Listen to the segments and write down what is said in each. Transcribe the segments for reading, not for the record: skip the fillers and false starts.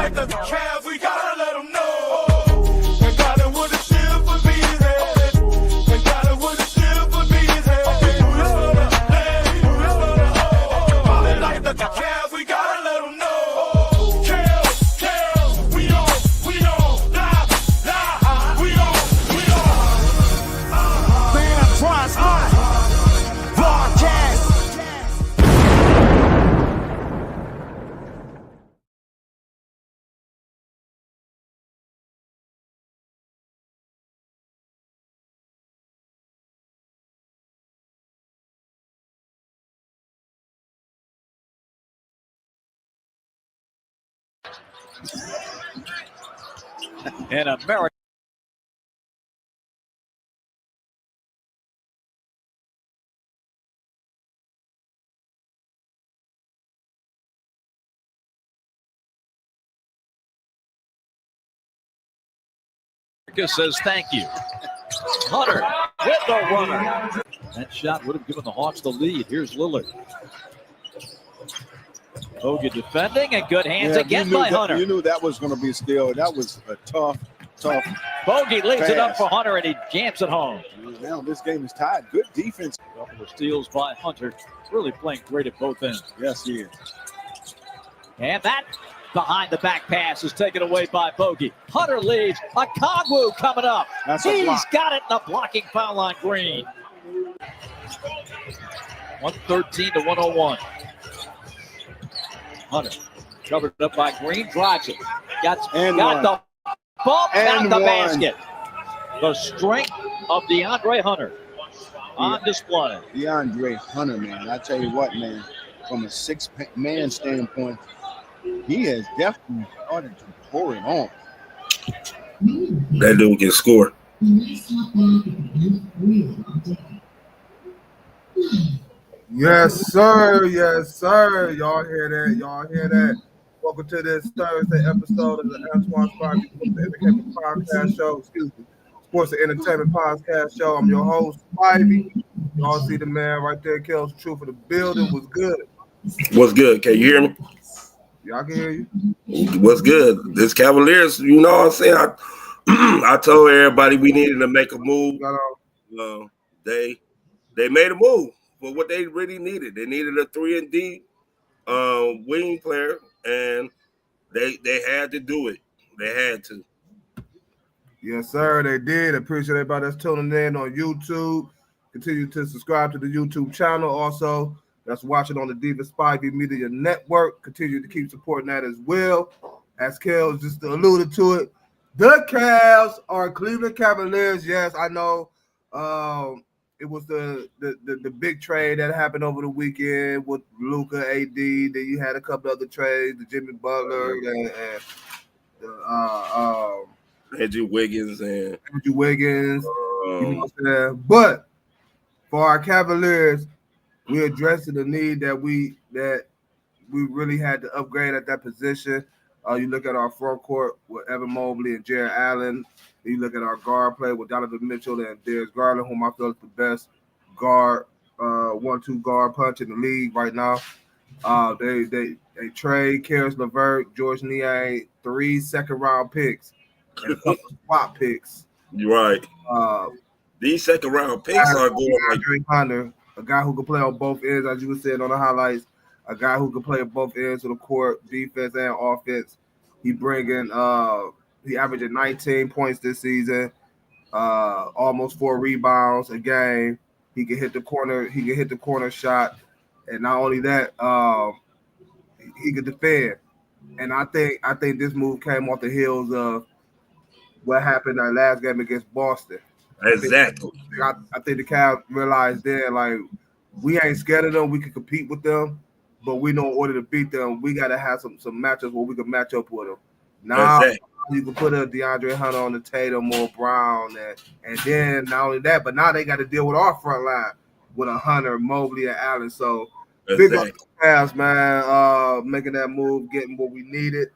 like the Cavs, we gotta let them know. They got it with a shield for being head. They got it with a shield for being head. Ballin' like the Cavs, we gotta let them know. Cavs, we on, lie, we on. The Antoine spot, broadcast. In America. Says thank you. Hunter with the runner. That shot would have given the Hawks the lead. Here's Lillard. Hogan defending and good hands again by Hunter. You knew that was going to be still. That was a tough. Bogey leaves pass. it up for Hunter and he jams it home. Now this game is tied. Good defense. A couple of steals by Hunter. Really playing great at both ends. Yes, he is. And that behind the back pass is taken away by Bogey. Hunter leads. Okongwu coming up. He's got it in the blocking foul line, Green. 113 to 101. Hunter covered up by Green, drives it. Got the bump and the basket. The strength of DeAndre Hunter on display. DeAndre Hunter, man. I tell you what, man. From a six-man standpoint, he has definitely started to pour it on. That dude can score. Yes, sir. Yes, sir. Y'all hear that? Y'all hear that? Welcome to this Thursday episode of the Antoine Spivey Entertainment Podcast Show. Excuse me. Sports and Entertainment Podcast Show. I'm your host, Spivey. Y'all see the man right there, Kel's Truth of the building. Was good. What's good? Can you hear me? Y'all can hear you. What's good? This Cavaliers, you know what I'm saying? I told everybody we needed to make a move. They made a move for what they really needed. They needed a 3-and-D wing player, and they had to do it. They had to. Yes, sir, they did. Appreciate everybody that's tuning in on YouTube. Continue to subscribe to the YouTube channel. Also, that's watching on the Diva Spivey Media Network. Continue to keep supporting that as well. As Kel just alluded to it, the Cavs are Cleveland Cavaliers. Yes, I know. It was the big trade that happened over the weekend with Luka, AD. Then you had a couple other trades, the Jimmy Butler and Andrew Wiggins. You know what I'm saying? But for our Cavaliers, we're addressing the need that we really had to upgrade at that position. You look at our front court with Evan Mobley and Jared Allen. You look at our guard play with Donovan Mitchell and Darius Garland, whom I feel is the best guard, 1-2 guard punch in the league right now. They trade Karis LeVert, George Niang, 3 second-round picks and a couple swap picks. You're right. These second-round picks are going like DeAndre Hunter, a guy who can play on both ends, as you were saying on the highlights. A guy who can play on both ends of the court, defense and offense. He averaging 19 points this season, almost 4 rebounds a game. He can hit the corner. He can hit the corner shot, and not only that, he can defend. And I think this move came off the heels of what happened in our last game against Boston. exactly. I think the Cavs realized then, like, we ain't scared of them. We can compete with them, but we know in order to beat them, we got to have some matchups where we can match up with them. Now you can put a DeAndre Hunter on the Tatum or Brown, and then not only that, but now they got to deal with our front line with a Hunter, Mobley, and Allen. So big up the Cavs, man, making that move, getting what we needed.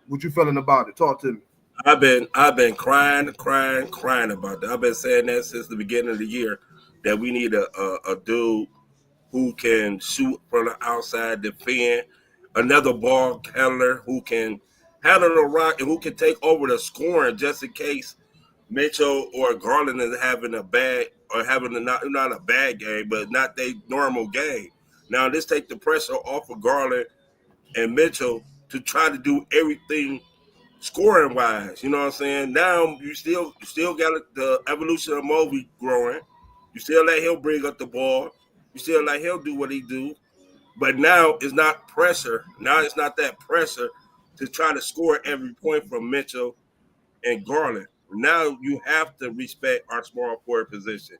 What you feeling about it? Talk to me. I've been crying about that. I've been saying that since the beginning of the year, that we need a dude who can shoot from the outside, defend, another ball handler who can handle the rock and who can take over the scoring just in case Mitchell or Garland is having a bad or having not a bad game, but not their normal game. Now this take the pressure off of Garland and Mitchell to try to do everything scoring wise. You know what I'm saying? Now you still got the evolution of Mobley growing. You still let him bring up the ball. You still let him do what he do. But now it's not pressure. Now it's not that pressure to try to score every point from Mitchell and Garland. Now you have to respect our small forward position.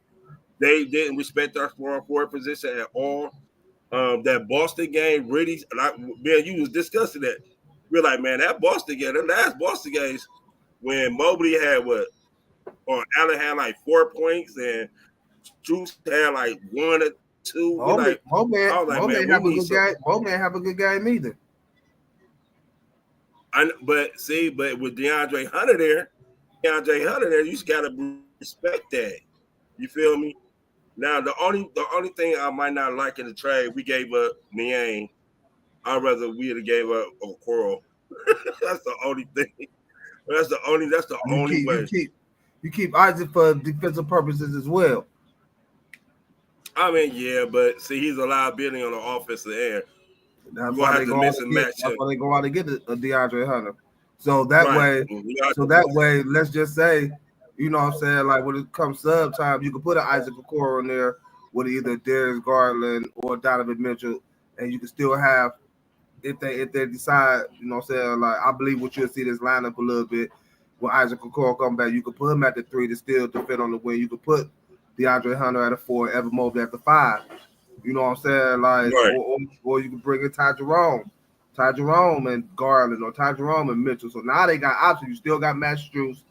They didn't respect our small forward position at all. That Boston game really, man, you was discussing that. We're like, man, that Boston game, the last Boston games, when Mobley had or Allen had like 4 points and Juice had like 1 or 2. Mo man, have a good game. Mo man have a good game either. But with DeAndre Hunter there, you just gotta respect that. You feel me? Now the only thing I might not like in the trade, we gave up Niang. I'd rather we would have gave up Okoro. That's the only thing. That's the only way. You keep Isaac for defensive purposes as well. I mean, yeah, but see, he's a liability on the offensive end. That's why they go out and get a DeAndre Hunter. So that way, let's just say, you know what I'm saying, like when it comes sub time, you can put an Isaac Okoro in there with either Darius Garland or Donovan Mitchell, and you can still have, if they decide, you know what I'm saying, like I believe what you'll see this lineup a little bit. When Isaac Okoro come back, you can put him at the 3 to still defend on the wing. You can put DeAndre Hunter at a 4, Evan Mobley at the 5. You know what I'm saying? Like, right. or you can bring in Ty Jerome and Garland, or Ty Jerome and Mitchell. So now they got options. You still got Matt Strus,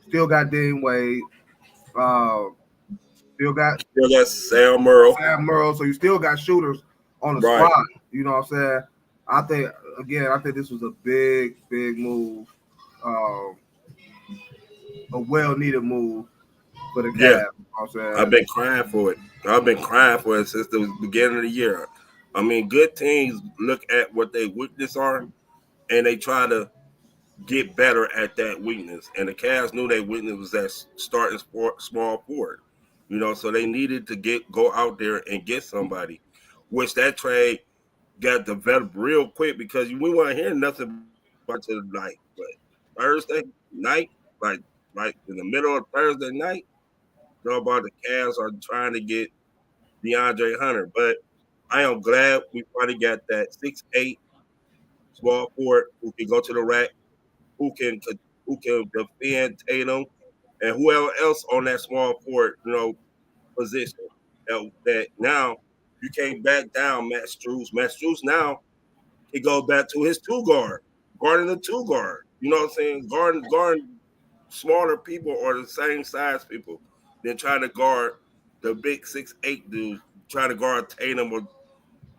still got Dean Wade, still got Sam Merle. So you still got shooters on the spot. You know what I'm saying? I think this was a big move, a well-needed move for the Cavs. Yeah. You know what I'm saying? I've been crying for it since the beginning of the year. I mean, good teams look at what their weaknesses are, and they try to get better at that weakness. And the Cavs knew their weakness was that starting small forward. You know, so they needed to go out there and get somebody, which that trade got developed real quick because we weren't hearing nothing about the night. But Thursday night, like in the middle of Thursday night, know about the Cavs are trying to get DeAndre Hunter. But I am glad we finally got that 6'8" small forward who can go to the rack, who can defend Tatum, and whoever else on that small forward, position. That now you can't back down Matt Strus. Matt Strus now he goes back to his 2 guard, guarding the 2 guard. You know what I'm saying? Guarding smaller people or the same size people than trying to guard the big 6'8" dude, trying to guard Tatum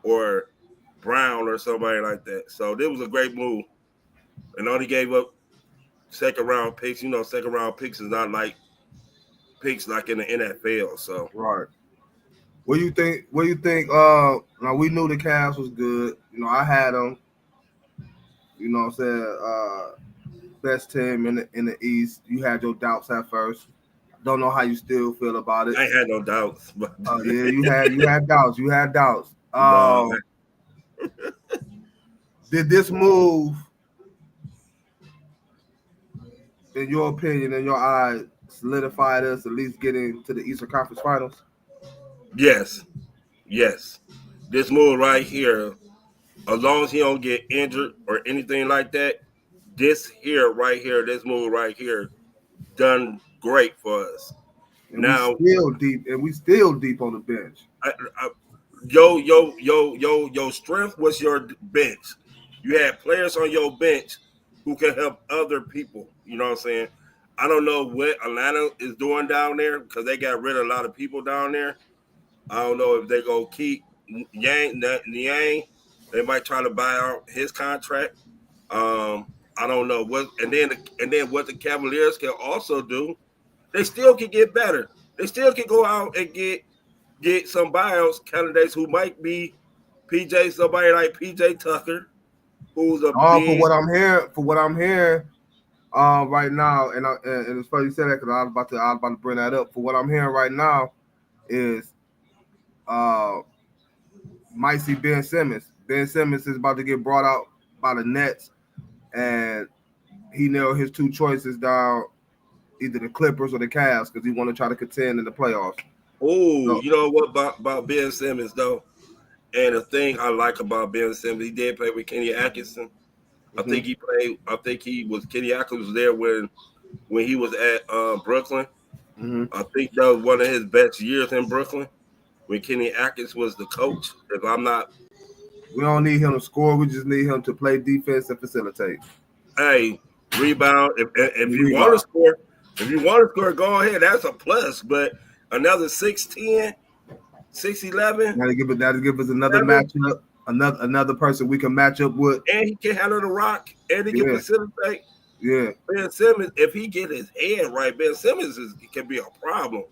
or Brown or somebody like that. So this was a great move. And only gave up second round picks. You know, second round picks is not like picks like in the NFL. So right. What do you think? Now we knew the Cavs was good. You know, I had them. You know what I'm saying? Best team in the East. You had your doubts at first. Don't know how you still feel about it. I had no doubts. But yeah, you had doubts. You had doubts. Did this move, in your opinion, in your eyes, solidified us at least getting to the Eastern Conference Finals? Yes. This move right here, as long as he don't get injured or anything like that, this move right here, done great for us. And now we still deep on the bench. Your strength was your bench. You had players on your bench who can help other people. You know what I'm saying? I don't know what Atlanta is doing down there because they got rid of a lot of people down there. I don't know if they go keep Niang. They might try to buy out his contract. I don't know what. And then what the Cavaliers can also do, they still can get better. They still can go out and get some buyouts candidates who might be somebody like PJ Tucker, who's a Oh, big. for what I'm hearing, right now, and it's funny you said that because I was about to bring that up. For what I'm hearing right now is, might see Ben Simmons. Ben Simmons is about to get brought out by the Nets, and he nailed his two choices down, either the Clippers or the Cavs, because he want to try to contend in the playoffs. Oh, So, you know what about Ben Simmons though? And the thing I like about Ben Simmons, he did play with Kenny Atkinson. I think he played. I think he was Kenny Atkinson was there when he was at Brooklyn. I think that was one of his best years in Brooklyn when Kenny Atkinson was the coach. If I'm not, we don't need him to score. We just need him to play defense and facilitate. hey, rebound. If you want to score, go ahead. That's a plus. But another 6'10", 6'11", That'll give us another matchup, another person we can match up with. And he can handle the rock, and he can facilitate. Yeah. Ben Simmons, if he get his head right, Ben Simmons can be a problem.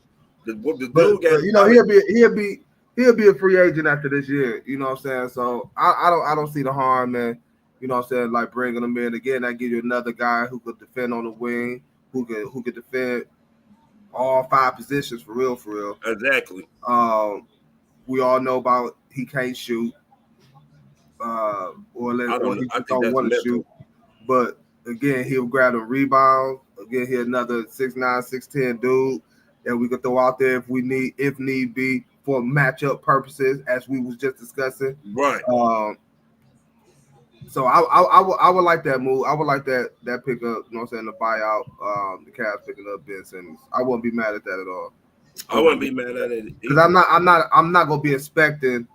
But you know, he'll be a free agent after this year. You know what I'm saying? So I don't see the harm, man. You know what I'm saying? Like bringing him in again, I give you another guy who could defend on the wing, who could defend all 5 positions for real. Exactly. We all know about he can't shoot, or he just don't want to shoot. But again, he'll grab a rebound. Again, he's another 6'9", 6'10" dude that we could throw out there if need be for matchup purposes, as we was just discussing. Right. So I would like that move. I would like that pickup. You know what I'm saying? The buyout. The Cavs picking up Ben Simmons. I wouldn't be mad at that at all. I wouldn't be mad at it because I'm not gonna be expecting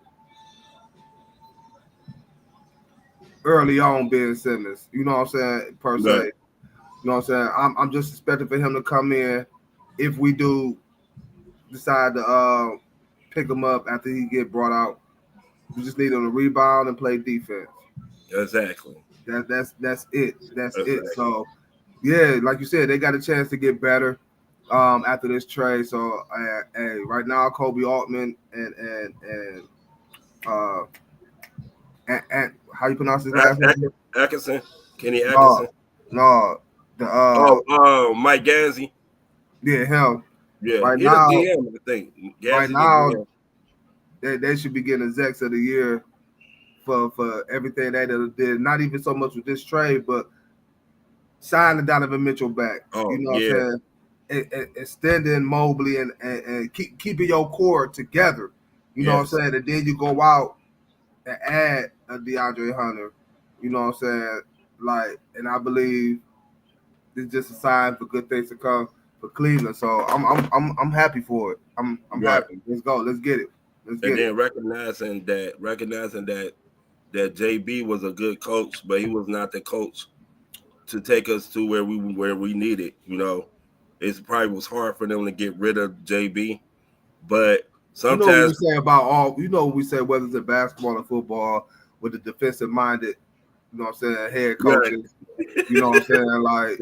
early on Ben Simmons. You know what I'm saying? Per se. Right. You know what I'm saying? I'm just expecting for him to come in if we do decide to pick him up after he get brought out. We just need him to rebound and play defense. Exactly. That's it. That's it. So yeah, like you said, they got a chance to get better after this trade. So hey, right now Kobe Altman and how you pronounce his last name? Atkinson. Kenny Atkinson. No. Mike Gansey. Yeah, him. Yeah, right now, DM, I think. Right now, they should be getting execs of the year for everything they did. Not even so much with this trade, but signing Donovan Mitchell back. You know what I'm saying? Extending Mobley and keeping your core together. You know what I'm saying? And then you go out and add a DeAndre Hunter. You know what I'm saying? Like, and I believe it's just a sign for good things to come for Cleveland. So I'm happy for it. I'm happy. Let's go. Let's get it. Then recognizing that JB was a good coach, but he was not the coach to take us to where we needed. You know, it probably was hard for them to get rid of JB, but sometimes what we say about what we say, whether it's in basketball or football, with the defensive minded, you know what I'm saying, head coaches. Right. You know what I'm saying? Like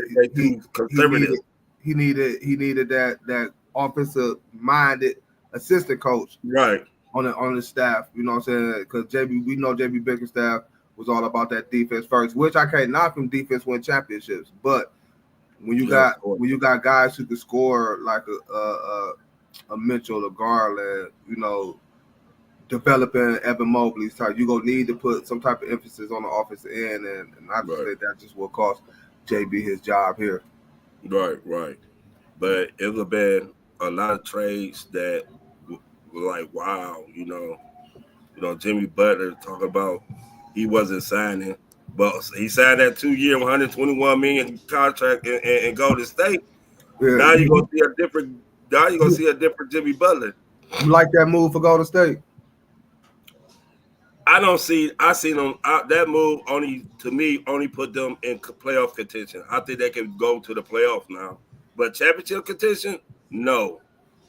he needed that offensive minded assistant coach, right, on the staff. You know what I'm saying? Because we know JB Bickerstaff was all about that defense first, which I can't knock him. Defense win championships, but when you got guys who can score like a Mitchell, a Garland, you know, developing Evan Mobley's type, you're gonna need to put some type of emphasis on the offensive end, and I just think that just will cost JB his job here. Right. But it would have been a lot of trades that were like, wow, you know, Jimmy Butler talking about he wasn't signing, but he signed that 2-year, $121 million contract in Golden State. Yeah. Now you're gonna see a different Jimmy Butler. You like that move for Golden State? I see them. That move only put them in playoff contention. I think they can go to the playoffs now, but championship contention, no.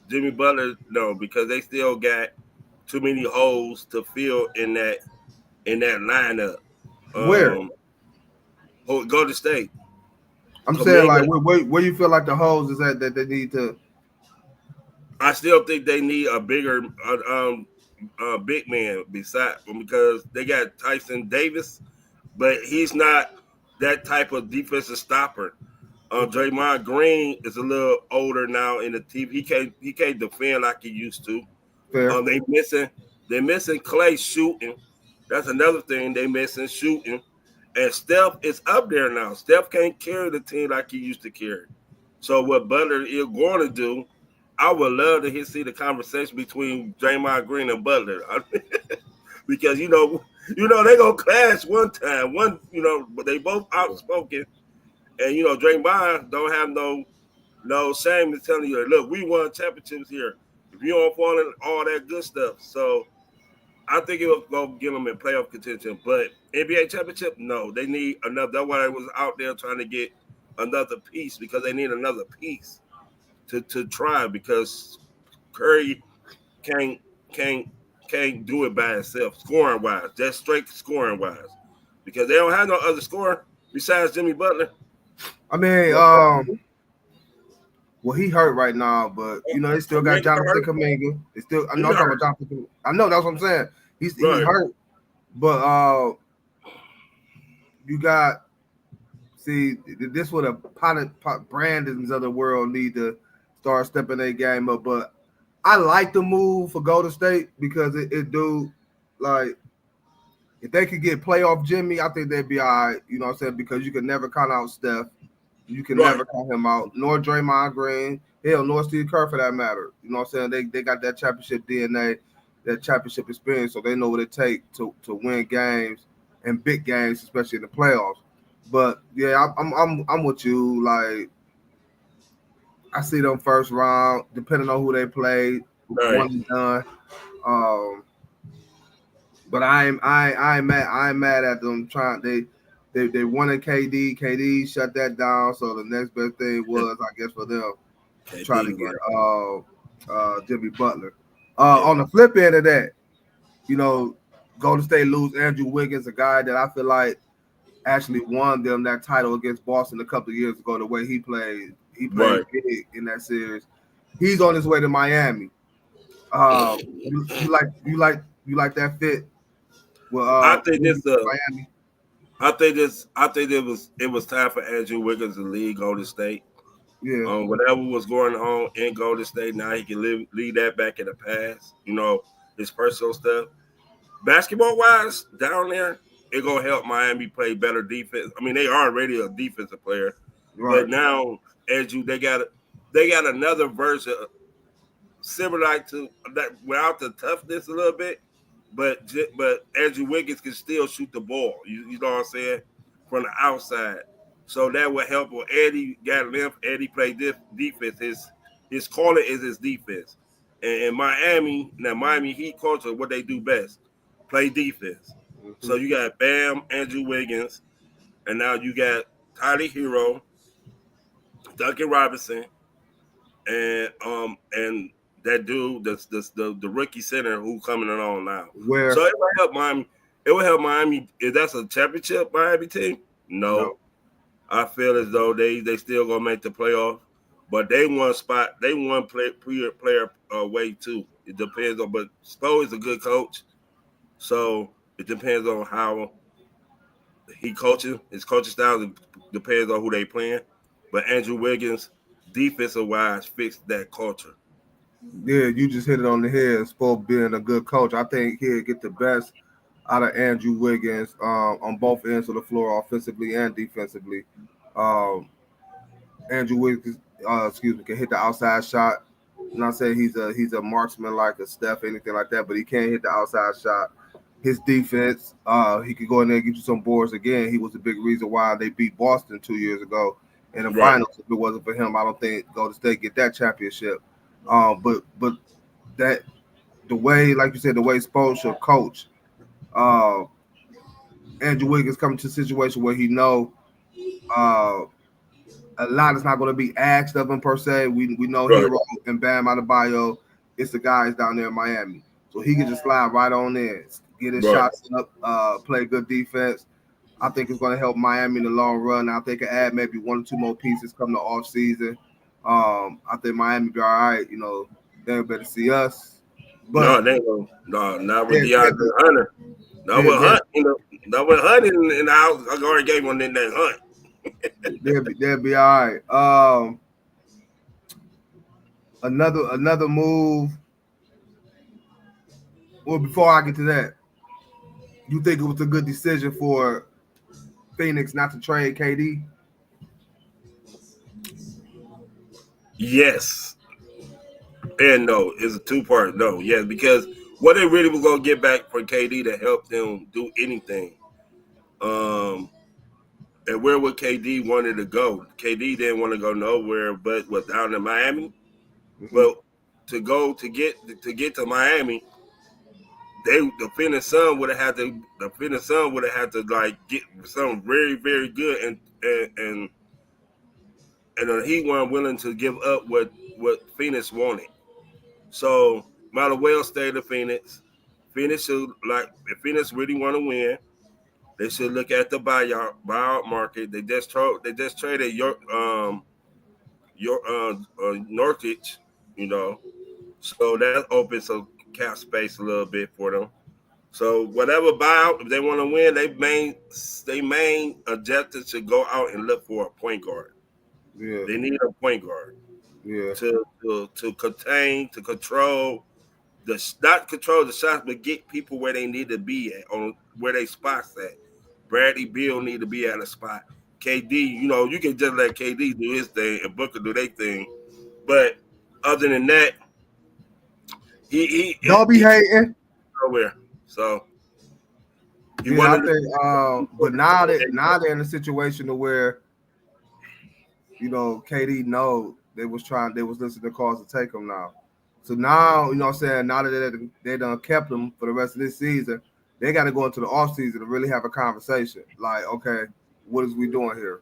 Jimmy Butler, no, because they still got too many holes to fill in that lineup. Where? Golden State. I'm saying, like, where you feel like the holes is at that they need to. I still think they need a bigger big man beside him because they got Tyson Davis, but he's not that type of defensive stopper. Draymond Green is a little older now in the team. He can't defend like he used to. Fair. They're missing Clay shooting. That's another thing they missing shooting. And Steph is up there now. Steph can't carry the team like he used to carry. So what Butler is going to do, I would love to see the conversation between Draymond Green and Butler. Because they're gonna clash one time. But they both outspoken. And Draymond don't have no shame in telling you, look, we won championships here. If you don't fall in all that good stuff. So I think it will go give them in playoff contention. But NBA championship, no. They need another. That's why I was out there trying to get another piece because they need another piece to try because Curry can't do it by himself, scoring wise, just straight scoring wise. Because they don't have no other scorer besides Jimmy Butler. I mean, well, he hurt right now, but they still got Jonathan Kuminga. They still, I know I'm talking about Jonathan Kuminga. I know that's what I'm saying. He's hurt, but you got this what a pot Brandons of the world need to start stepping their game up. But I like the move for Golden State because it do like if they could get playoff Jimmy, I think they'd be all right. You know what I'm saying? Because you can never count out Steph. You can never count him out, nor Draymond Green, hell, nor Steve Kerr for that matter. You know what I'm saying? They got that championship DNA, that championship experience, so they know what it takes to win games and big games, especially in the playoffs. But yeah, I'm with you. Like I see them first round, depending on who they play, one and done. But I ain't mad at them trying. They wanted KD. KD shut that down. So the next best thing was, I guess, for them to try to get Jimmy Butler. On the flip end of that, Golden State lose Andrew Wiggins, a guy that I feel like actually won them that title against Boston a couple of years ago. The way he played big in that series. He's on his way to Miami. You like that fit? Well, I think Miami. I think it was time for Andrew Wiggins to leave Golden State. Yeah. Whatever was going on in Golden State, now he can leave that back in the past. His personal stuff. Basketball wise, down there, it gonna help Miami play better defense. I mean, they are already a defensive player, but now Andrew, they got another version similar to that without the toughness a little bit. But Andrew Wiggins can still shoot the ball. You know what I'm saying? From the outside. So that would help. Well, Eddie got length. Eddie played defense. His calling is his defense. And Miami Heat culture, what they do best, play defense. Mm-hmm. So you got Bam, Andrew Wiggins, and now you got Tyler Hero, Duncan Robinson, and that dude, the rookie center who coming along now. So it will help Miami. It will help Miami. If that's a championship Miami team, no. I feel as though they still gonna make the playoff, but they one spot. They one player away too. It depends on. But Spo is a good coach, so it depends on how he coaching. His coaching style depends on who they playing. But Andrew Wiggins, defensive wise, fixed that culture. Yeah, you just hit it on the head. Spo being a good coach, I think he'll get the best out of Andrew Wiggins on both ends of the floor, offensively and defensively. Andrew Wiggins, can hit the outside shot. I'm not saying he's a marksman like a Steph, anything like that, but he can't hit the outside shot. His defense, he could go in there and get you some boards again. He was a big reason why they beat Boston 2 years ago in the finals. If it wasn't for him, I don't think Golden State get that championship. But that the way, like you said, the way Spo should coach, Andrew Wiggins coming to a situation where he know a lot is not going to be asked of him per se. We know Hero and Bam Adebayo, it's the guys down there in Miami, so he can just slide right on in, get his shots up, play good defense. I think it's going to help Miami in the long run. I think it add maybe 1 or 2 more pieces come the off season. I think Miami be all right. They better see us But they don't. No, not with they'll, DeAndre Hunter. Not with they'll, Hunt. Not with Hunt in the house. I already gave one in that Hunt. they'll be all right. Another move. Well, before I get to that, you think it was a good decision for Phoenix not to trade KD? Yes. And no, it's a two-part no. Yes, because what they really was gonna get back for KD to help them do anything. And where would KD wanted to go? KD didn't want to go nowhere but was down in Miami. Mm-hmm. But to get to Miami, the Phoenix Sun would have had to like get something very, very good and the Heat weren't willing to give up what Phoenix wanted. So might as well stay to Phoenix. Phoenix should, like, if Phoenix really want to win, they should look at the buyout market. They just traded Norwich, so that opens some cap space a little bit for them. So whatever buyout, if they want to win, they main objective should go out and look for a point guard. Yeah. They need a point guard. Yeah. To control not control the shots, but get people where they need to be at, on where they spots at. Bradley Beal need to be at a spot. KD, you can just let KD do his thing and Booker do their thing. But other than that, he don't be hating nowhere. So I think, but now they're in a situation to where KD know they was listening to calls to take him now. So now, now that they done kept him for the rest of this season, they got to go into the offseason to really have a conversation. Like, okay, what is we doing here?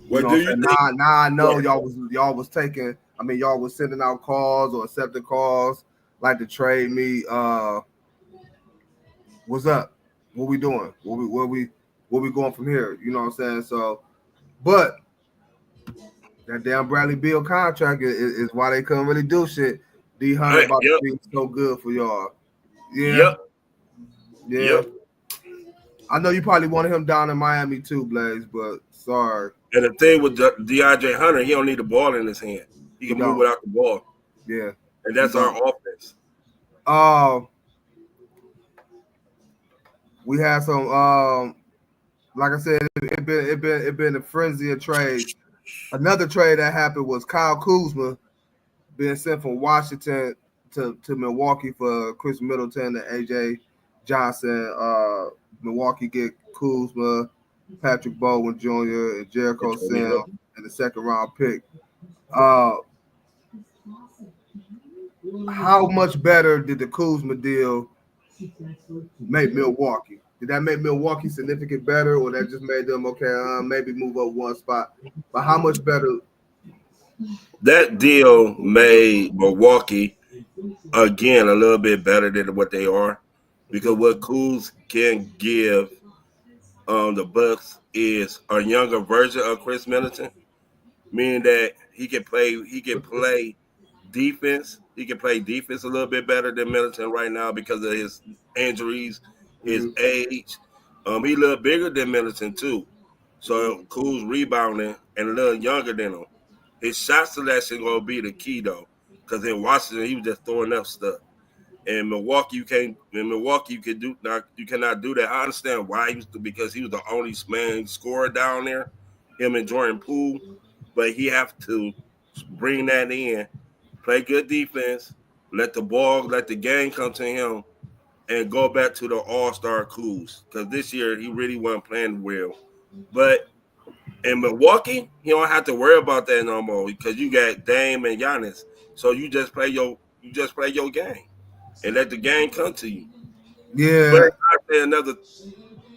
What do you think? Now I know y'all was taking. I mean, y'all was sending out calls or accepting calls like to trade me. What's up? What we doing? Where we going from here? You know what I'm saying? So, but that damn Bradley Beal contract is why they couldn't really do shit. D Hunter about to be so good for y'all. Yeah. Yep. I know you probably wanted him down in Miami too, Blaze, but sorry. And the thing with DeAndre Hunter, he don't need the ball in his hand. He can move without the ball. Yeah. And that's our offense. We had some like I said, it been a frenzy of trades. Another trade that happened was Kyle Kuzma being sent from Washington to Milwaukee for Chris Middleton and AJ Johnson. Milwaukee get Kuzma, Patrick Bowen Jr., and Jericho Sims in the second round pick. How much better did the Kuzma deal make Milwaukee? Did that make Milwaukee significant better, or that just made them maybe move up one spot? But how much better? That deal made Milwaukee again a little bit better than what they are, because what Kuz can give the Bucks is a younger version of Chris Middleton, meaning that he can play defense. He can play defense a little bit better than Middleton right now because of his injuries, his age. He a little bigger than Middleton too. So Kuz rebounding and a little younger than him. His shot selection gonna be the key though, because in Washington he was just throwing up stuff. In Milwaukee, you cannot do that. I understand why because he was the only man scorer down there, him and Jordan Poole. But he have to bring that in, play good defense, let the game come to him, and go back to the all-star Kuz. Because this year he really wasn't playing well. But in Milwaukee, you don't have to worry about that no more because you got Dame and Giannis. So you just play your game and let the game come to you. Yeah. But I say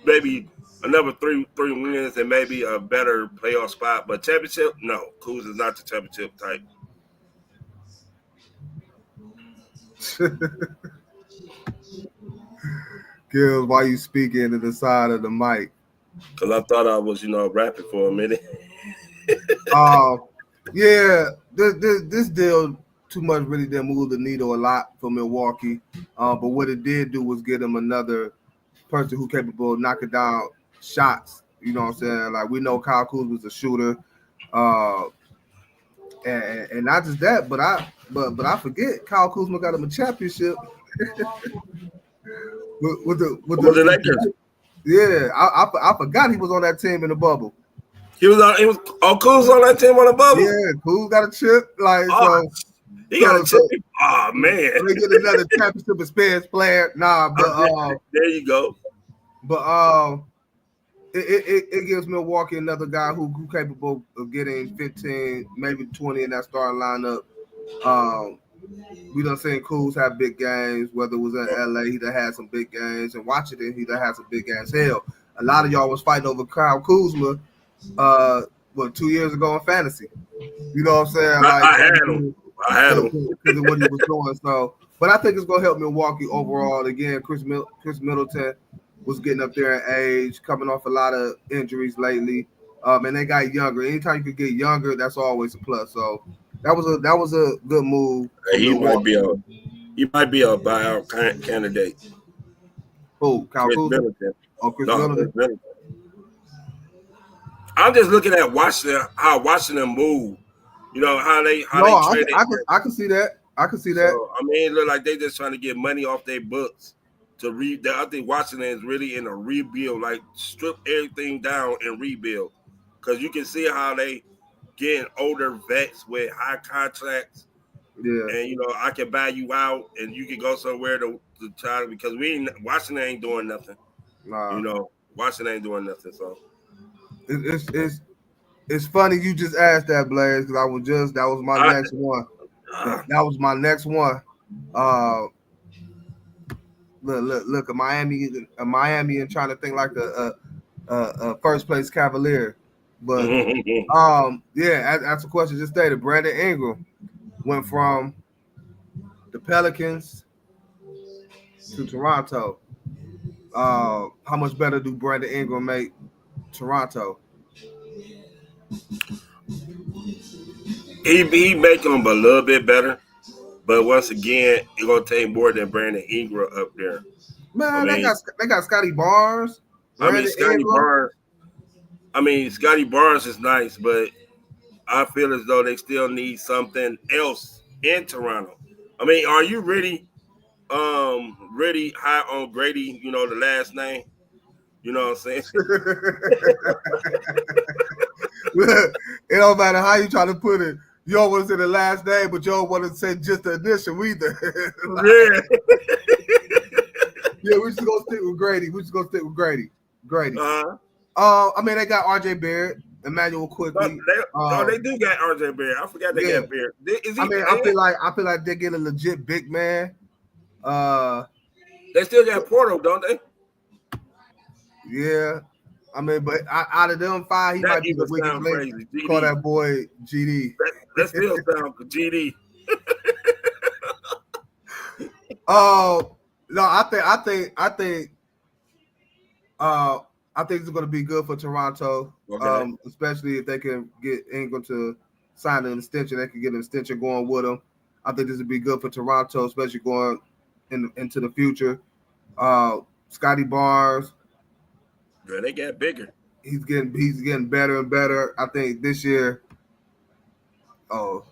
maybe another three wins and maybe a better playoff spot. But championship, no. Kuz is not the championship type. Gills, why you speaking to the side of the mic? Because I thought I was, rapping for a minute. Yeah, this deal too much really didn't move the needle a lot for Milwaukee. But what it did do was get them another person who capable of knocking down shots. You know what I'm saying? Like we know Kyle Kuzma was a shooter. And not just that, but I forget Kyle Kuzma got him a championship with the Lakers. Yeah, I forgot he was on that team in the bubble. He was Kuz on that team on the bubble. Yeah, Kuz got a chip. Like he got a chip. Oh man, they get another championship experience player. Nah, but there you go. But it gives Milwaukee another guy who capable of getting 15, maybe 20 in that starting lineup. We done seen Kuz have big games, whether it was in LA, he done had some big games, and Washington, he done had some big games. Hell, a lot of y'all was fighting over Kyle Kuzma 2 years ago in fantasy. You know what I'm saying? Like, I had him. Because of what he was doing. So, but I think it's gonna help Milwaukee overall. Again, Chris Middleton was getting up there in age, coming off a lot of injuries lately. And they got younger. Anytime you could get younger, that's always a plus. So that was a good move. He might be a buyout candidate. Who? Kyle Chris Kuzma? Middleton. Oh, Chris Middleton. I'm just looking at how Washington move. You know how they trade. I can see that. I can see that. So, I mean, it look like they just trying to get money off their books to I think Washington is really in a rebuild, like strip everything down and rebuild. Because you can see how they getting older vets with high contracts. Yeah. And you know, I can buy you out, and you can go somewhere to try because Washington ain't doing nothing. Nah. You know, Washington ain't doing nothing. So it's funny you just asked that, Blaze, because that was my next one. That was my next one. Look, a Miami and trying to think like a first place Cavalier. But yeah, that's a question just stated. Brandon Ingram went from the Pelicans to Toronto. How much better do Brandon Ingram make Toronto? He make them a little bit better, but once again, it's gonna take more than Brandon Ingram up there. Man, they got Scotty Barnes. Scotty Barnes is nice, but I feel as though they still need something else in Toronto. I mean, are you really high on Grady? You know the last name. You know what I'm saying? It don't matter how you try to put it. You don't want to say the last name, but you don't want to say just the initial either. Yeah, we just gonna stick with Grady. Grady. I mean, they got RJ Barrett, Emmanuel Quickly. They do got RJ Barrett. I forgot they got Barrett. I feel like they get a legit big man. They still got Porto, don't they? Yeah. I mean, but out of them five, he might be the weakest link. Call that boy GD. That still sound GD. No, I think it's going to be good for Toronto, especially if they can get Ingram to sign an extension. They can get an extension going with them. I think this would be good for Toronto, especially going into the future. Scotty Barnes. Yeah, they got bigger. He's getting better and better. I think this year. Oh,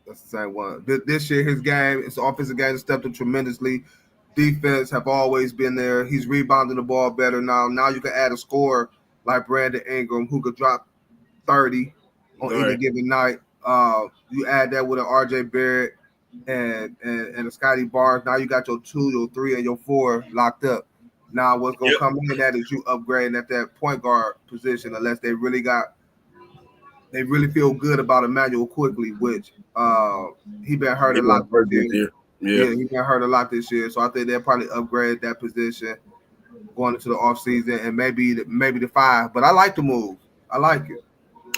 that's the same one. This year, his offensive game stepped up tremendously. Defense have always been there. He's rebounding the ball better now. Now you can add a scorer like Brandon Ingram who could drop 30 on any given night. You add that with an RJ Barrett and a Scotty Barnes. Now you got your 2, your 3, and your 4 locked up. Now what's gonna come in that is you upgrading at that point guard position, unless they really feel good about Emmanuel Quickly, which he been hurt a lot this year. Yeah, he been hurt a lot this year. So I think they'll probably upgrade that position going into the offseason and maybe the 5. But I like the move. I like it.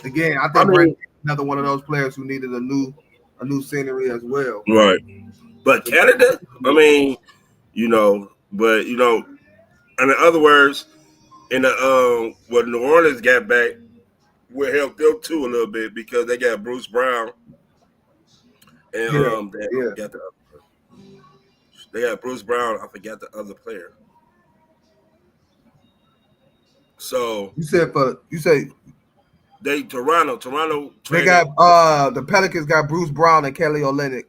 Again, I think Brandon is another one of those players who needed a new scenery as well. Right. But Canada, I mean, in other words, in the what New Orleans got back will help them too a little bit because they got Bruce Brown And got the they got Bruce Brown. I forgot the other player. So you say Toronto they traded. got the Pelicans got Bruce Brown and Kelly Olynyk.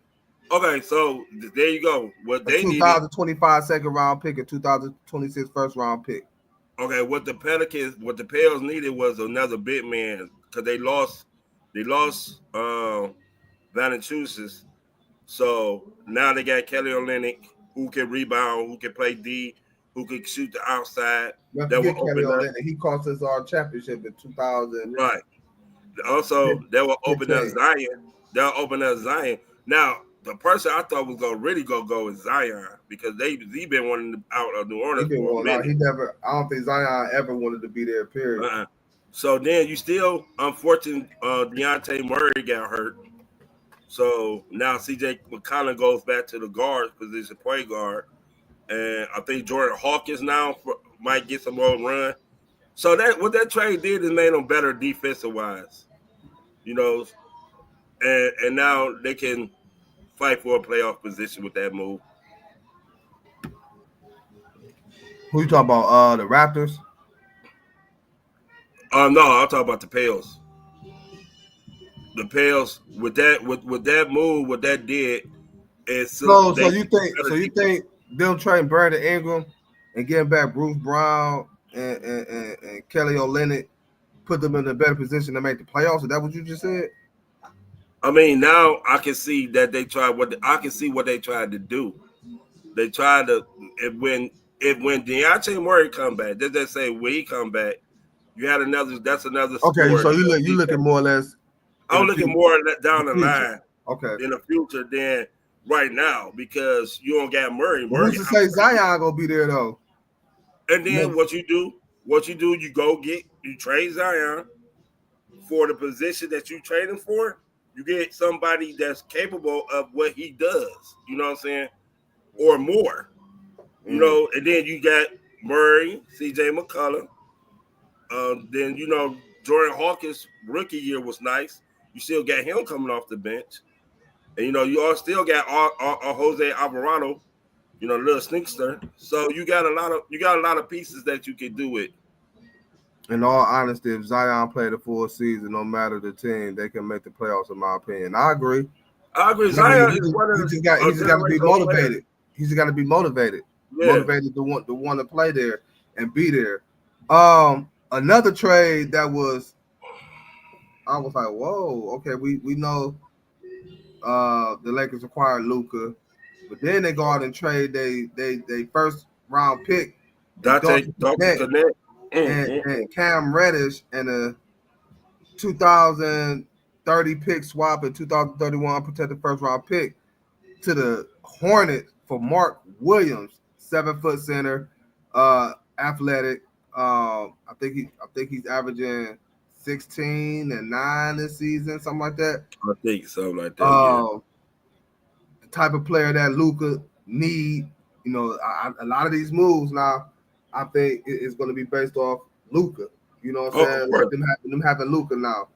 Okay, so there you go. What A they 2025 second round pick, a 2026 first round pick. Okay, what the Pels needed was another big man because they lost Valanciunas. So now they got Kelly Olynyk who can rebound, who can play D, who can shoot the outside. Don't That will forget Kelly open up. Olynyk. He cost us our championship in 2000. Right. Also, that will open up 15. Zion. They'll open up Zion. Now, the person I thought was gonna really go is Zion because he been wanting out of New Orleans for a minute. I don't think Zion ever wanted to be there. Period. So then you still, unfortunately, Deontay Murray got hurt. So now CJ McCollum goes back to the guard position, point guard, and I think Jordan Hawkins now might get some more run. So what that trade did is made them better defensive wise, and now they can fight for a playoff position with that move. Who you talking about? The Raptors? No, I'll talk about the Pels. The Pels with that move, what that did is so you think them trading Brandon Ingram and getting back Bruce Brown and Kelly Olynyk put them in a better position to make the playoffs? Is that what you just said? I mean, now I can see that they tried what they tried to do. They tried to when DeAndre Murray come back, they just say when he come back, you had another. That's another. Okay, so you looking more or less. I'm looking more down the line. Okay. In the future than right now because you don't got Murray. Who's to say Zion gonna be there though? And then what you do, you trade Zion for the position that you trade him for. You get somebody that's capable of what he does. You know what I'm saying? Or more. And then you got Murray, CJ McCollum. Then Jordan Hawkins' rookie year was nice. You still got him coming off the bench. And you all still got Jose Alvarado, little sneakster. So you got a lot of pieces that you can do it. In all honesty, if Zion played a full season, no matter the team, they can make the playoffs. In my opinion, I agree. Zion he just got to be motivated. He's got to be motivated. Yeah. Motivated to want to play there and be there. Another trade that was, I was like, whoa, okay, we know. The Lakers acquired Luka, but then they go out and trade they first round pick, Dante Connect, and Cam Reddish and a 2030 pick swap and 2031 protected first round pick to the Hornets for Mark Williams, 7-foot center, athletic. I think he's averaging 16 and 9 this season, something like that. I think something like that. The type of player that Luka need, a lot of these moves now, I think it's going to be based off Luka. You know what I'm saying? Them having Luka now.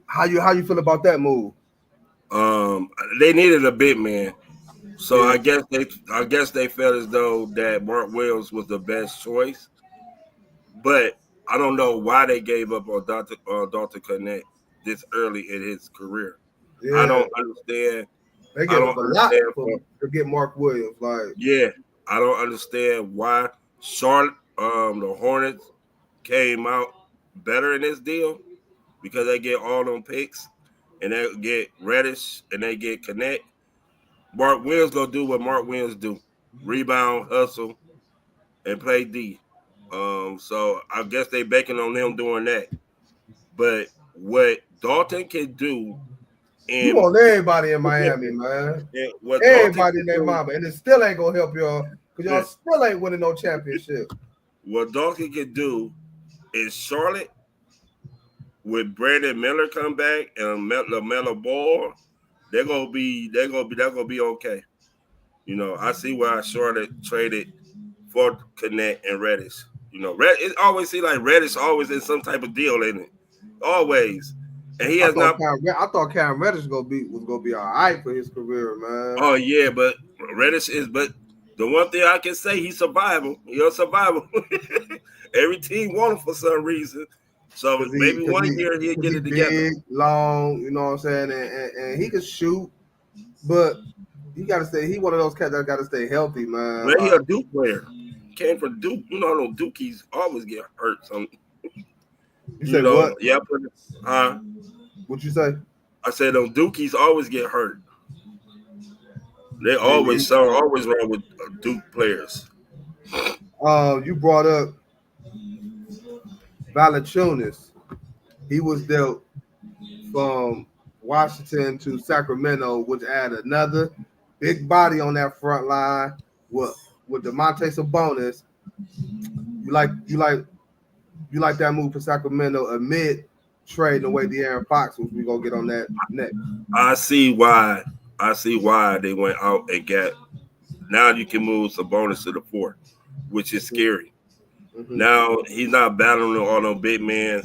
How you feel about that move? They needed a big man, so I guess they felt as though that Mark Williams was the best choice, but I don't know why they gave up on Dante Connect this early in his career. Yeah. I don't understand. They gave up a lot to get Mark Williams. I don't understand why Charlotte, the Hornets, came out better in this deal because they get all them picks and they get Reddish and they get Connect. Mark Williams gonna do what Mark Williams do: rebound, hustle, and play D. So I guess they banking on him doing that. But what Dalton can do, and you want everybody in Miami, man. Everybody in their mama, and it still ain't gonna help y'all because y'all still ain't winning no championship. What Dalton can do is Charlotte with Brandon Miller come back and LaMelo Ball, they're gonna be okay. I see why Charlotte traded for Connect and Reddish. It always seems like Reddish always in some type of deal, isn't it? Always. And he has not. I thought Cam Reddish was gonna be all right for his career, man. Oh yeah, but Reddish is. But the one thing I can say, he's survival. He's survival. Every team want him for some reason. So maybe one year he'll get it together. Big, long, you know what I'm saying, and he can shoot, but he got to stay. He one of those cats that got to stay healthy, man. But he a Duke player. Came from Duke. You know, those Dukies always get hurt. So, you said what? Yeah. What'd you say? I said those Dukies always get hurt. They always wrong with Duke players. You brought up Valanciunas. He was dealt from Washington to Sacramento, which added another big body on that front line with Domantas Sabonis. You like that move for Sacramento amid trading away De'Aaron Fox, which we're gonna get on that next. I see why they went out and got. Now you can move Sabonis to the 4, which is scary. Mm-hmm. Now he's not battling all those big men.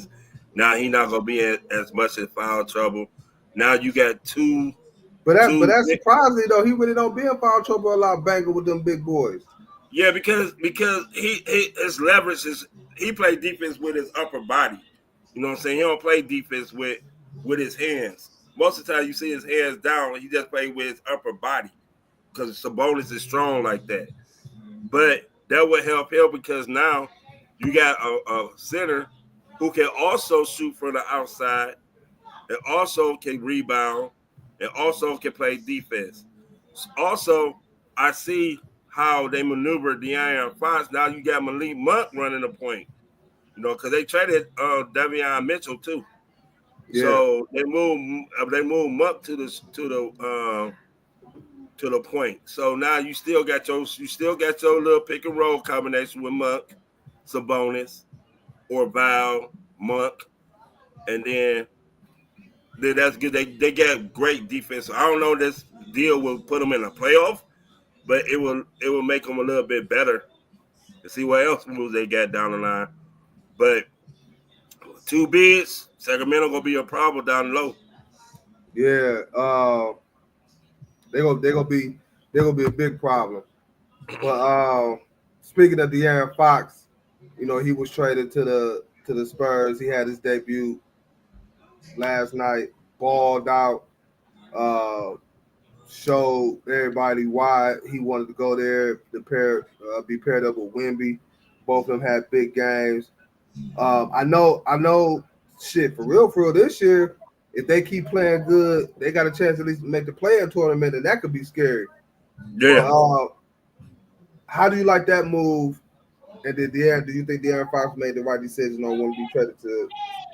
Now he's not gonna be as much in foul trouble. Now you got two. But that's surprising though. He really don't be in foul trouble a lot, banging with them big boys. Yeah, because his leverage is he plays defense with his upper body. You know what I'm saying? He don't play defense with his hands. Most of the time you see his hands down, he just plays with his upper body because Sabonis is strong like that. But that would help him because now you got a center who can also shoot from the outside and also can rebound and also can play defense. Also, I see how they maneuver De'Aaron Fox. Now you got Malik Monk running the point, because they traded Davion Mitchell too. Yeah. So they move Monk to the point. So now you still got your little pick and roll combination with Monk, Sabonis, or Val, Monk, and then that's good. They got great defense. I don't know if this deal will put them in a playoff, but it will make them a little bit better to see what else moves they got down the line. But 2 bids, Sacramento gonna be a problem down low. Yeah, they're gonna be a big problem. But speaking of De'Aaron Fox, he was traded to the Spurs. He had his debut last night, balled out, showed everybody why he wanted to go there to be paired up with Wemby. Both of them had big games. I know shit for real this year, if they keep playing good, they got a chance at least to make the play-in tournament, and that could be scary. Yeah. How do you like that move? And do you think De'Aaron Fox made the right decision on when he traded to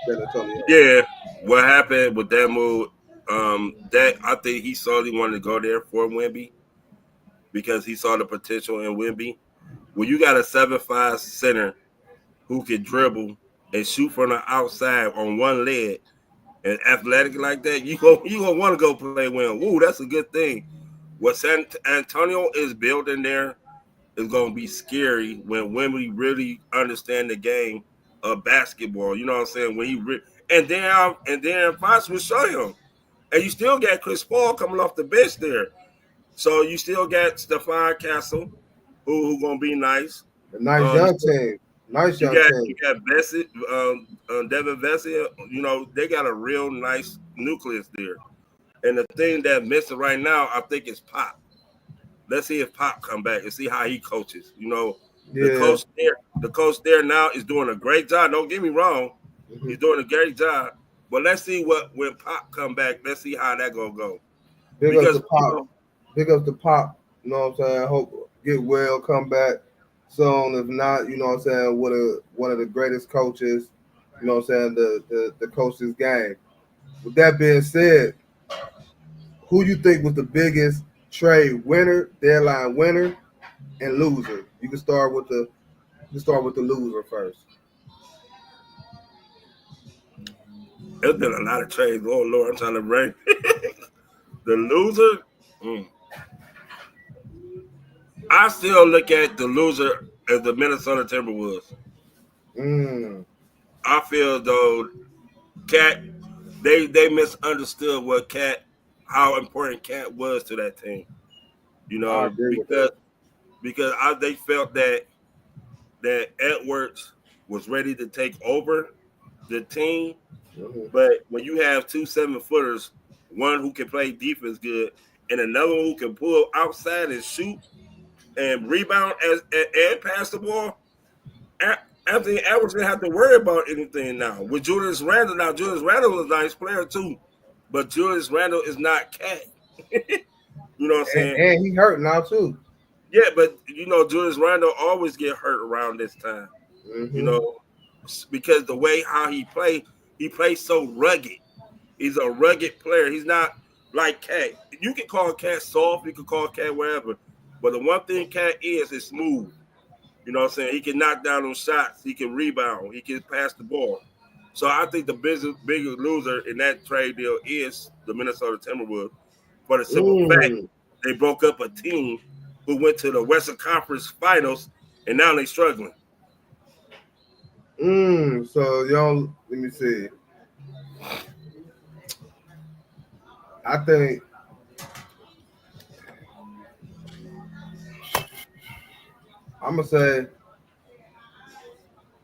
San Antonio? Yeah. What happened with that move? That I think he saw he wanted to go there for Wemby because he saw the potential in Wemby. When you got a 7'5" center who can dribble and shoot from the outside on one leg and athletic like that, you gonna want to go play with him. Ooh, that's a good thing. What San Antonio is building there is gonna be scary when Wemby really understand the game of basketball. You know what I'm saying? When he and then Fox will show him. And you still got Chris Paul coming off the bench there. So you still got Stephon Castle, who gonna be nice. A nice young team. You got Vesey, Devin Vesey. They got a real nice nucleus there. And the thing that's missing right now, I think, is Pop. Let's see if Pop come back and see how he coaches. The coach there now is doing a great job. Don't get me wrong. Mm-hmm. He's doing a great job. But let's see when Pop come back. Let's see how that gonna go. Big up to Pop. You know what I'm saying? Hope get well, come back soon. If not, you know what I'm saying, one of the greatest coaches. You know what I'm saying? The coach's game. With that being said, who you think was the biggest trade winner, deadline winner, and loser? You can start with the loser first. There's been a lot of trades. Oh, Lord, I'm trying to rank. The loser, I still look at the loser as the Minnesota Timberwolves. I feel though Cat they misunderstood how important Cat was to that team. You I know, agree with that. because they felt that Edwards was ready to take over the team. Mhm. But when you have 2 7-footers, one who can play defense good and another one who can pull outside and shoot and rebound and pass the ball, Anthony Edwards didn't have to worry about anything now. With Julius Randle, now Julius Randle is a nice player too, but Julius Randle is not Cat. You know what I'm saying? And he hurt now too. Yeah, but you know, Julius Randle always get hurt around this time. Mm-hmm. You know, because the way how he plays so rugged. He's a rugged player. He's not like Cat. You can call Cat soft, you can call Cat whatever. But the one thing Cat is smooth. You know what I'm saying? He can knock down those shots. He can rebound. He can pass the ball. So I think the biggest loser in that trade deal is the Minnesota Timberwolves for the simple fact they broke up a team who went to the Western Conference Finals, and now they're struggling. So y'all, let me see. I think I'm gonna say.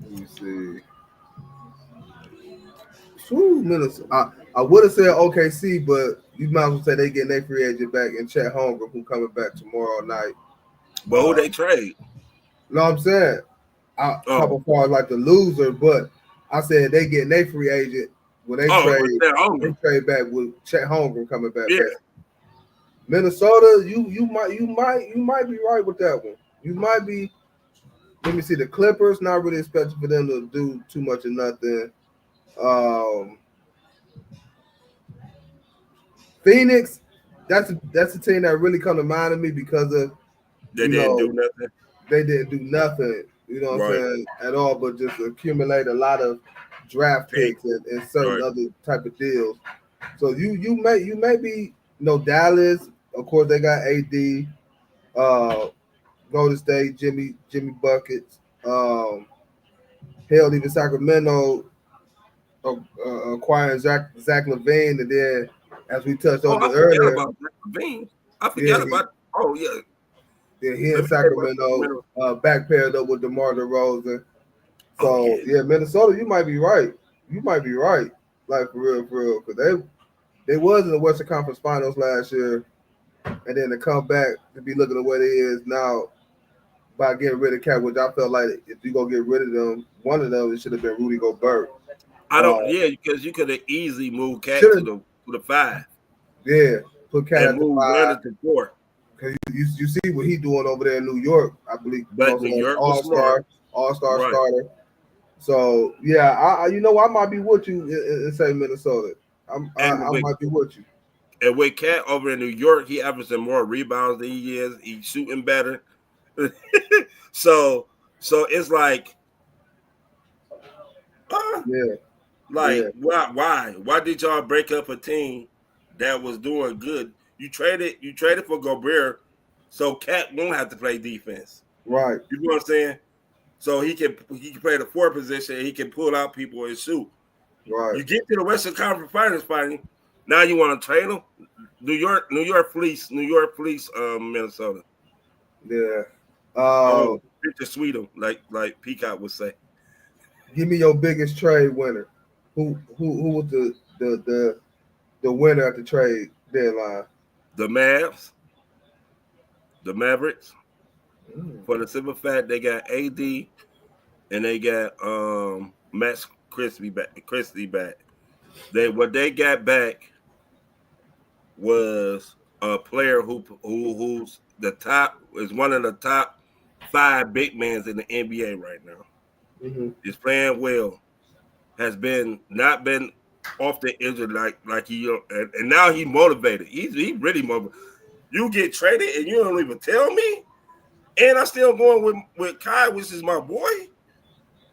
Let me see. Ooh, Minnesota. I would have said OKC, but you might as well say they getting their free agent back and Chet Holmgren, who coming back tomorrow night. But who they trade? No, I'm saying talk as far as like the loser, but I said they getting their free agent when they trade back with Chet Holmgren coming back. Yeah. Minnesota, you might be right with that one. You might be. Let me see. The Clippers, not really expecting for them to do too much of nothing. Phoenix, that's a team that really come to mind of me because of they didn't do nothing. They didn't do nothing, you know what I'm saying, at all, but just accumulate a lot of draft picks and certain other type of deals. So you may be Dallas, of course they got AD, Golden State, Jimmy Buckets, hell, even Sacramento acquiring Zach LaVine, and then as we touched on earlier, about Zach LaVine. I forgot about. Yeah, he in Sacramento back paired up with DeMar DeRozan. So Minnesota, you might be right. Like for real, because they was in the Western Conference Finals last year, and then to come back to be looking the way they is now by getting rid of Cat, which I felt like if you go get rid of them, one of them it should have been Rudy Gobert. Because you could have easily moved Cat to the 5. Yeah, put Cat at the 5 to 4. Because you see what he doing over there in New York, I believe. But New York all-star starter. So I might be with you and say Minnesota. I might be with you. And with Cat over in New York, he averaging more rebounds than he is. He's shooting better. so it's like, why did y'all break up a team that was doing good? You traded for Gobert, so Cat won't have to play defense. Right. You know what I'm saying? So he can play the 4 position and he can pull out people and shoot. Right. You get to the Western Conference Finals fighting. Now you want to trade him? New York fleece Minnesota. Yeah. Victor Sweetum, like Peacock would say. Give me your biggest trade winner. Who was the winner at the trade deadline? The Mavs. The Mavericks. For the simple fact they got AD and they got Max Christie back. What they got back was a player who's the top, is one of the top 5 big men in the NBA right now. Mm-hmm. Is playing well. Has not been often injured like he and now he's motivated. He's really motivated. You get traded and you don't even tell me. And I'm still going with Kai, which is my boy.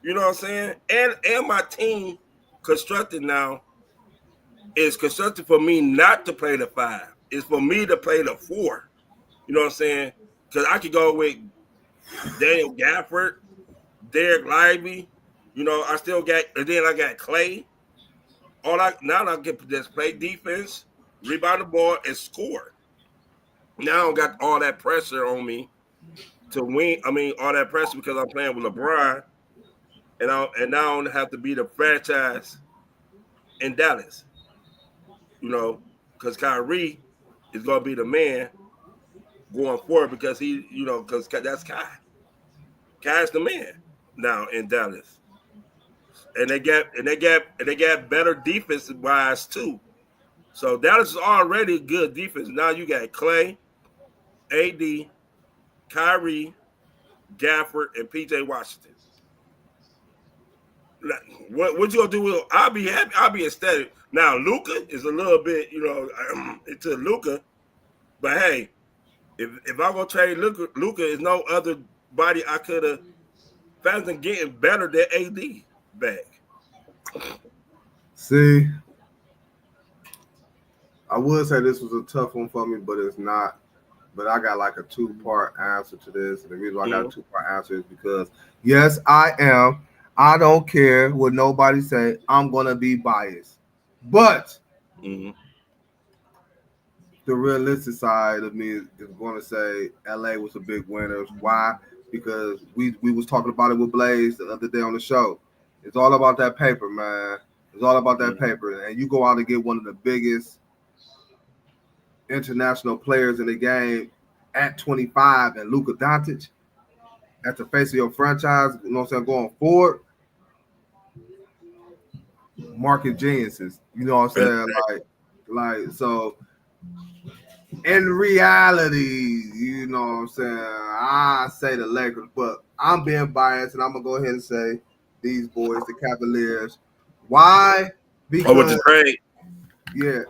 You know what I'm saying? And my team constructed now is constructed for me not to play the 5. It's for me to play the 4. You know what I'm saying? Because I could go with Daniel Gafford, Derek Lively. You know, I still got, and then I got Clay. now I get to just play defense, rebound the ball, and score. Now I don't got all that pressure on me to win. I mean, all that pressure because I'm playing with LeBron, and now I don't have to be the franchise in Dallas. Because Kyrie is going to be the man going forward because because that's Kai. Kai's the man now in Dallas, and they got better defense wise too. So Dallas is already good defense. Now you got Clay, AD, Kyrie, Gafford, and PJ Washington. What you gonna do with? I'll be happy. I'll be ecstatic. Now Luka is a little bit, into Luka, but hey, if I'm gonna trade Luka is no other body I could have found getting better than AD back. See, I would say this was a tough one for me, but it's not. But I got like a two-part answer to this. And the reason why I got a two-part answer is because, yes, I am. I don't care what nobody say. I'm going to be biased. But the realistic side of me is going to say LA was a big winner. Why? Because we was talking about it with Blaze the other day on the show. It's all about that paper, man. It's all about that paper. And you go out and get one of the biggest international players in the game at 25 and Luka Doncic at the face of your franchise, you know what I'm saying, going forward. Market geniuses, you know what I'm saying? Like so in reality, you know what I'm saying, I say the Lakers, but I'm being biased and I'm gonna go ahead and say these boys, the Cavaliers. Why? Because with the trade. Yeah.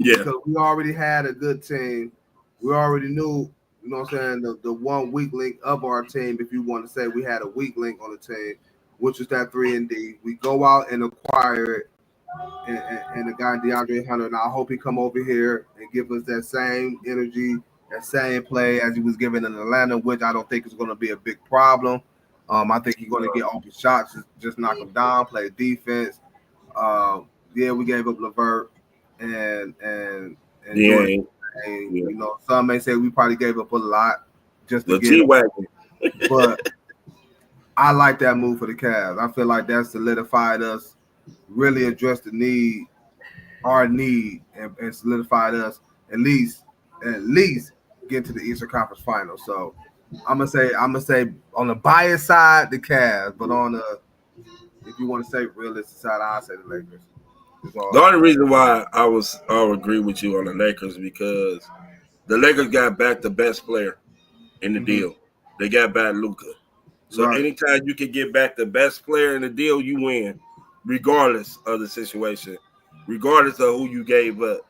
Because we already had a good team. We already knew, you know what I'm saying, the one weak link of our team, if you want to say we had a weak link on the team, which was that 3-and-D. We go out and acquire it, and the guy DeAndre Hunter, and I hope he come over here and give us that same energy, that same play as he was given in Atlanta, which I don't think is going to be a big problem. I think he's going to get open shots, just knock them down, play defense. We gave up LeVert and Jordan. And, you know, some may say we probably gave up a lot just to get him. But I like that move for the Cavs. I feel like that solidified us, really addressed our need, and solidified us at least get to the Eastern Conference Finals. So I'm gonna say on the bias side, the Cavs, but on the, if you want to say realistic side, I'll say the Lakers. The only reason why I'll agree with you on the Lakers because the Lakers got back the best player in the deal. They got back Luka. So anytime you can get back the best player in the deal, you win, regardless of the situation, regardless of who you gave up.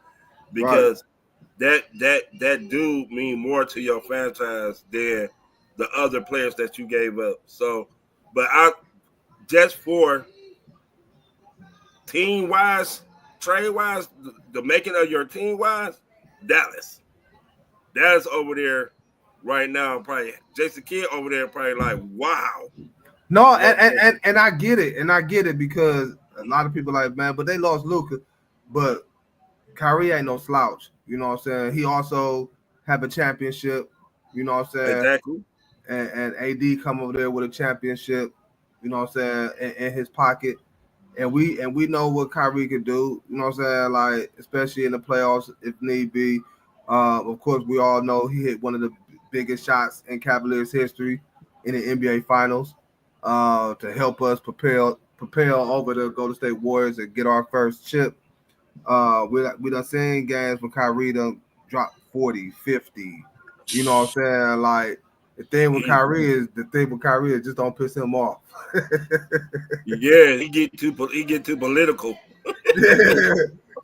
Because that dude mean more to your franchise than the other players that you gave up. So, but just for team-wise, trade-wise, the making of your team-wise, Dallas over there right now. Probably Jason Kidd over there probably like, wow. No, and I get it, because a lot of people like, man, but they lost Luka, but Kyrie ain't no slouch. You know what I'm saying? He also have a championship. You know what I'm saying? Exactly. And AD come over there with a championship. You know what I'm saying? In his pocket. And we know what Kyrie could do, you know what I'm saying, like, especially in the playoffs if need be. Of course, we all know he hit one of the biggest shots in Cavaliers history in the NBA Finals to help us propel over the Golden State Warriors and get our first chip. We done seen games when Kyrie done drop 40, 50. You know what I'm saying? Like, the thing with Kyrie is just don't piss him off. Yeah, he get too political.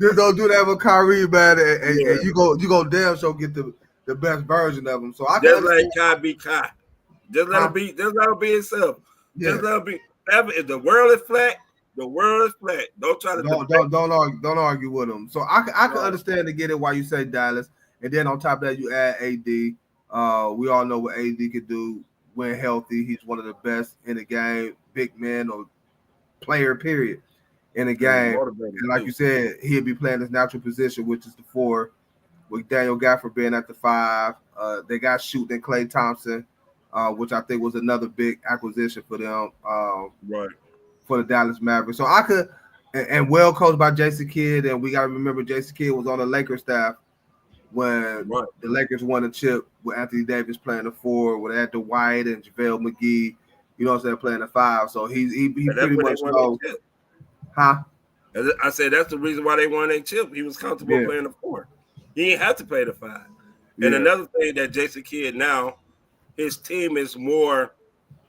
Just don't do that with Kyrie, man, and you go damn sure get the best version of him. So I just let Kai be Kai. Just let him be himself. Yeah. Just let him be. If the world is flat, the world is flat. Don't try to don't argue with him. So I can understand to get it why you say Dallas, and then on top of that you add AD. We all know what AD could do when healthy. He's one of the best in the game, big man or player, period. in the game. And like you said, he'll be playing his natural position, which is the 4, with Daniel Gafford being at the 5. They got shooting Klay Thompson, which I think was another big acquisition for them, right, for the Dallas Mavericks. So I could, and well coached by Jason Kidd, and we got to remember Jason Kidd was on the Lakers staff when the Lakers won a chip with Anthony Davis playing the 4, with Ed Dwight and JaVale McGee, you know what I'm saying, playing the 5. So he pretty much knows. Huh? I said that's the reason why they won a chip. He was comfortable playing the 4. He didn't have to play the 5. And another thing that Jason Kidd now, his team is more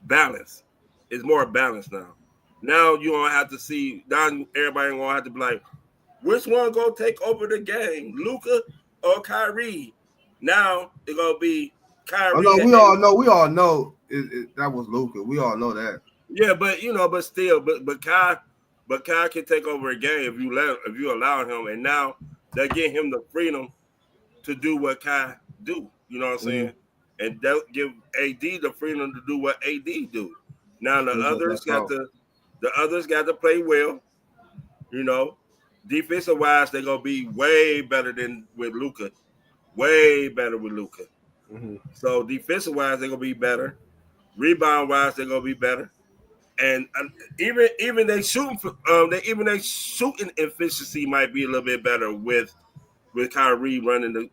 balanced. It's more balanced now. Now you don't have to see. Now everybody gonna have to be like, which one gonna take over the game, Luka or Kyrie? Now it's gonna be Kyrie. Oh, no, we all know that was Luka. We all know that. Yeah, but Kai can take over a game if you allow him, and now they give him the freedom to do what Kai do. You know what I'm saying? And they'll give AD the freedom to do what AD do. Now the others got to play well. You know, defensive wise, they're gonna be way better than with Luka. Way better with Luka. So defensive wise, they're gonna be better. Rebound wise, they're gonna be better. And even they shooting their shooting efficiency might be a little bit better with Kyrie running the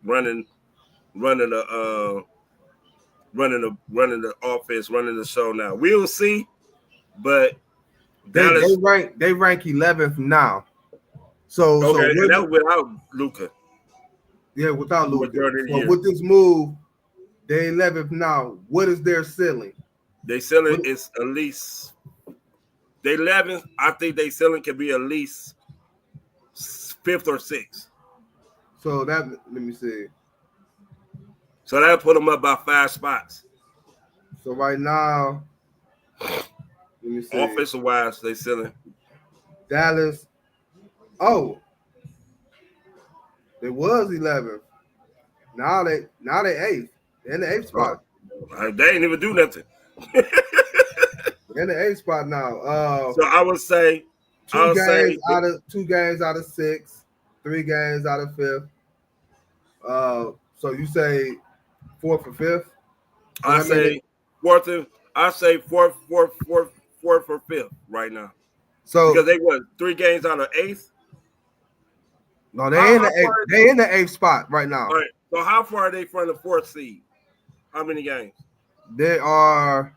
offense, running the show. Now we'll see, but they rank 11th now. So that's without Luka. Yeah, without Luka. So with this move, they 11th now. What is their ceiling? Their ceiling is at least. They 11th. I think their ceiling can be at least 5th or 6th. So let me see. So that'll put them up by 5 spots. So right now, let me see. Offensive wise, they ceiling. Dallas. Oh, they was 11th. Now they 8th. They're in the 8th spot. They ain't even do nothing. They're in the 8th spot now. So I would say 2 games out of 6, 3 games out of 5th. So you say 4th or 5th? I say 4th. I say 4th or 5th right now. So because they won 3 games out of 8th. No, they in the 8th. They in the 8th spot right now. All right. So how far are they from the 4th seed? How many games? They are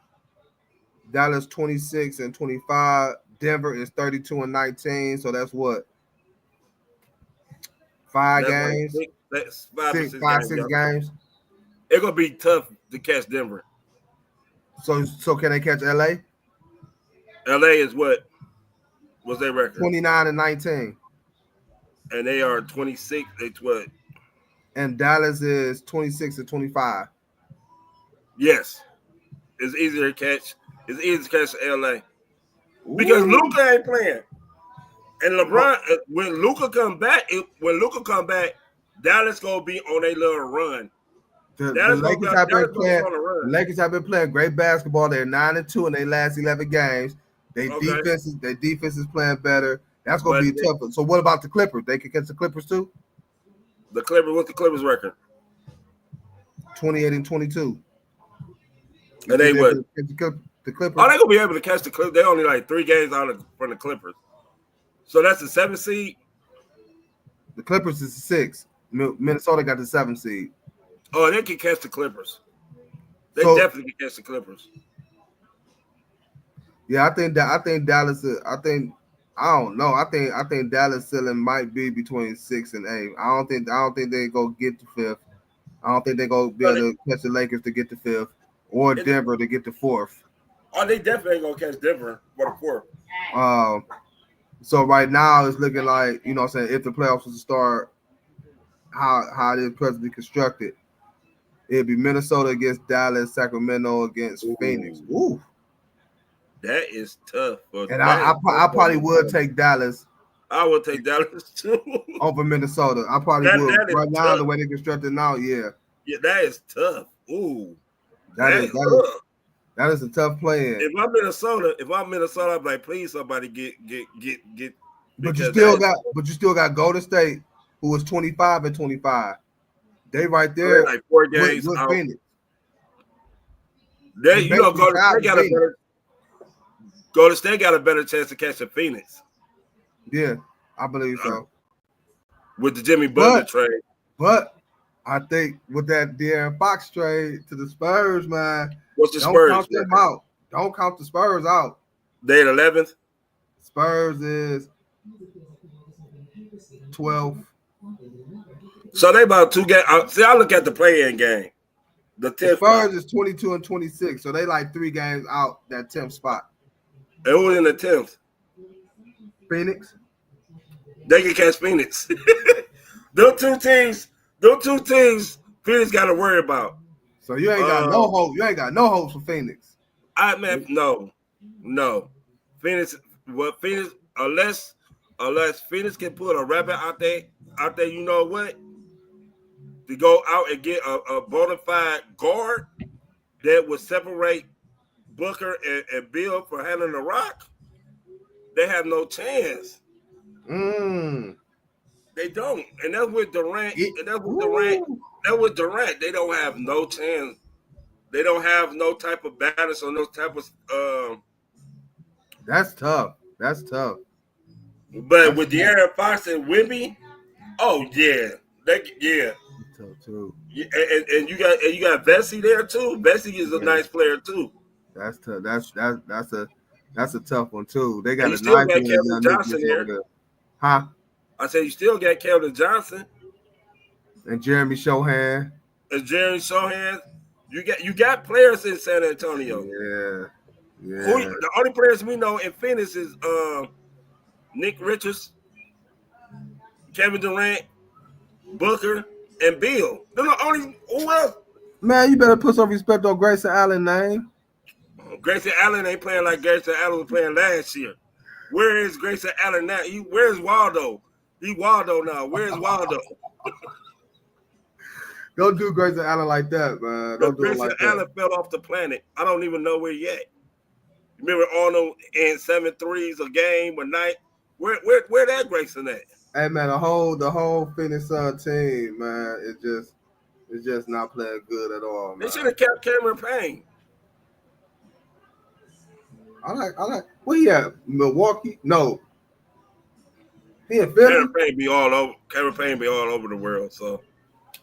Dallas 26 and 25. Denver is 32 and 19. So that's what? 5 games? Like 6 games. It's gonna be tough to catch Denver. So can they catch LA? LA is what? What's their record? 29 and 19. And they are 26. It's what? And Dallas is 26 and 25. Yes. It's easier to catch. It's easy to catch LA. Because Luka ain't playing. And LeBron, when Luka come back, Dallas gonna be on a little run. The Lakers have been playing great basketball. They're 9-2 in their last 11 games. Their defense is playing better. That's gonna be tough. So what about the Clippers? They can catch the Clippers too? The Clippers, what's the Clippers record? 28 and 22. And they what? The Clippers. Oh, they gonna be able to catch the Clippers. They only like 3 games out from the Clippers. So that's the 7th seed. The Clippers is the 6th. Minnesota got the 7th seed. Oh, they can catch the Clippers. They definitely can catch the Clippers. Yeah, I think Dallas. I don't know. I think Dallas ceiling might be between 6 and 8. I don't think they go get the 5th. I don't think they go be able to catch the Lakers to get the 5th or Denver to get the 4th. Oh, they definitely ain't gonna catch Denver for the 4th. So right now it's looking like, you know what I'm saying, if the playoffs was to start how it is presently constructed, it'd be Minnesota against Dallas, Sacramento against Phoenix. Ooh. That is tough. And I probably would take Dallas. I would take Dallas too. Over Minnesota. I probably would. Right now, the way they constructed now, yeah. Yeah, that is tough. Ooh. That is a tough play. If I'm Minnesota, I'm like, please somebody get But you still got Golden State, who was 25-25. They right there, like 4 games with out. Phoenix. Golden State got a better chance to catch the Phoenix. Yeah, I believe so. With the Jimmy Butler trade. But I think with that De'Aaron Fox trade to the Spurs, man. What's the Spurs? Don't count them out. Don't count the Spurs out. They at 11th? Spurs is 12. So they about 2 games. See, I look at the play-in game. The 10th Spurs is 22-26, so they like 3 games out that 10th spot. And who in the 10th? Phoenix. They can catch Phoenix. Those two teams, Phoenix got to worry about. So you ain't got no hope. You ain't got no hope for Phoenix. No. Phoenix, unless Phoenix can put a rabbit out there, you know what? To go out and get a bona fide guard that would separate Booker and Bill for handling the rock, they have no chance. They don't. And that's with Durant. That's with Durant. They don't have no chance. They don't have no type of balance or no type of That's tough. But with De'Aaron Fox and Wemby, Tough too. Yeah, and you got Bessie there too. Bessie is a nice player too. That's tough. That's a tough one too. They got you a still nice got Kevin Johnson there. Huh? I said you still got Kevin Johnson and Jeremy Sohan. You got players in San Antonio. Yeah. The only players we know in Phoenix is Nick Richards, Kevin Durant, Booker, and Bill. They're the only. Who else? Man, you better put some respect on Grayson Allen's name. Grayson Allen ain't playing like Grayson Allen was playing last year. Where is Grayson Allen now? Where's Waldo? He Waldo now. Where's Waldo? Don't do Grayson Allen like that, man. Don't do it like that. Grayson Allen fell off the planet. I don't even know where yet. Remember Arnold in 7 threes a game a night? Where that Grayson at? Hey man, the whole Phoenix Sun team, man, it's just not playing good at all, man. They should have kept Cameron Payne. I like where he at? Milwaukee? No. He in Philly? Cameron Payne be all over the world, so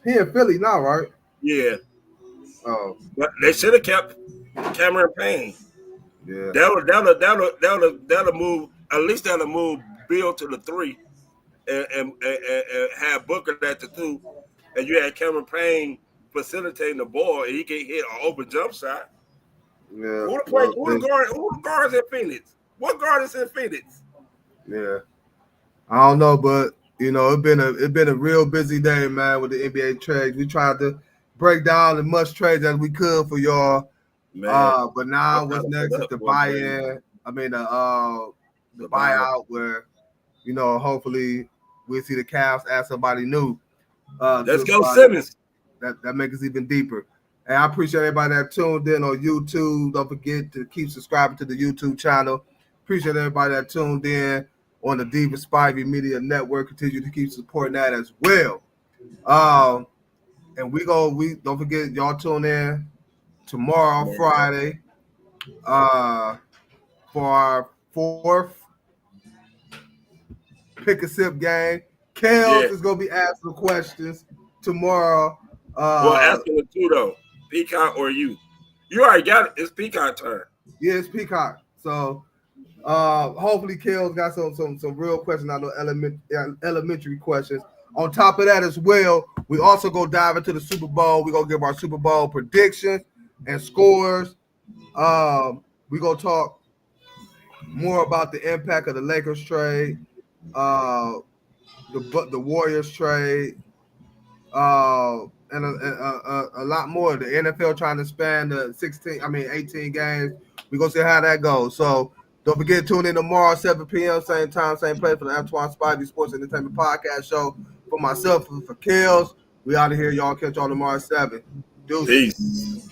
he in Philly now, right? Yeah. Oh. But they should have kept Cameron Payne. Yeah. That'll move, at least that'll move Bill to the 3 and have Booker at the 2, and you had Cameron Payne facilitating the ball, and he can hit an open jump shot. Yeah. Who the guards in Phoenix? What guard is in Phoenix? Yeah. I don't know, but you know, it's been a real busy day, man, with the NBA trades. We tried to break down as much trades as we could for y'all. Man, but now what's next is the buy-in. I mean the buyout where, you know, hopefully we'll see the Cavs add somebody new. Let's go Simmons. That makes us even deeper. And I appreciate everybody that tuned in on YouTube. Don't forget to keep subscribing to the YouTube channel. Appreciate everybody that tuned in on the Diva Spivey Media Network. Continue to keep supporting that as well. And we don't forget, y'all tune in tomorrow, Friday, for our 4th pick a sip game. Kels is gonna be asking questions tomorrow. Well, asking the 2 though, Peacock or you. You already got it. It's Peacock turn. Yeah, it's Peacock. So hopefully Kels got some real questions, not no elementary questions. On top of that as well, we also go dive into the Super Bowl. We're gonna give our Super Bowl predictions and scores. We're gonna talk more about the impact of the Lakers trade, the Warriors trade, and a lot more. The NFL trying to span the 18 games. We're gonna see how that goes. So don't forget to tune in tomorrow, 7 p.m., same time, same place for the Antoine Spivey Sports Entertainment Podcast Show. For myself and for Kels, we out of here. Y'all catch y'all tomorrow at 7. Deuces. Peace.